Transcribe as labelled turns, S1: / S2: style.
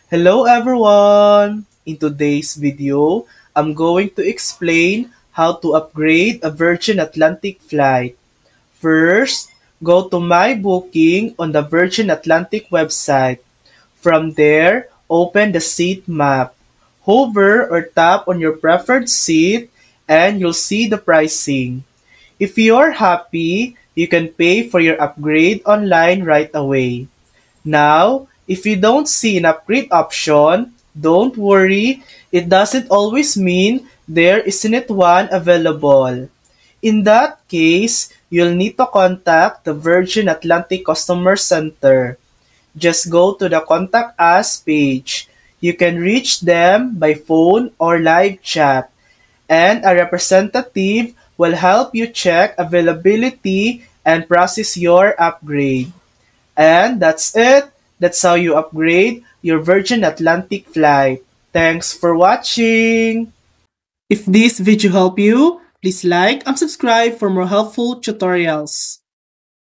S1: Hello everyone! In today's video, I'm going to explain how to upgrade a Virgin Atlantic flight. First, go to My Booking on the Virgin Atlantic website. From there, open the seat map. Hover or tap on your preferred seat and you'll see the pricing. If you're happy, you can pay for your upgrade online right away. Now, if you don't see an upgrade option, don't worry, it doesn't always mean there isn't one available. In that case, you'll need to contact the Virgin Atlantic Customer Center. Just go to the Contact Us page. You can reach them by phone or live chat, and a representative will help you check availability and process your upgrade. And that's it. That's how you upgrade your Virgin Atlantic flight. Thanks for watching. If this video helped you, please like and subscribe for more helpful tutorials.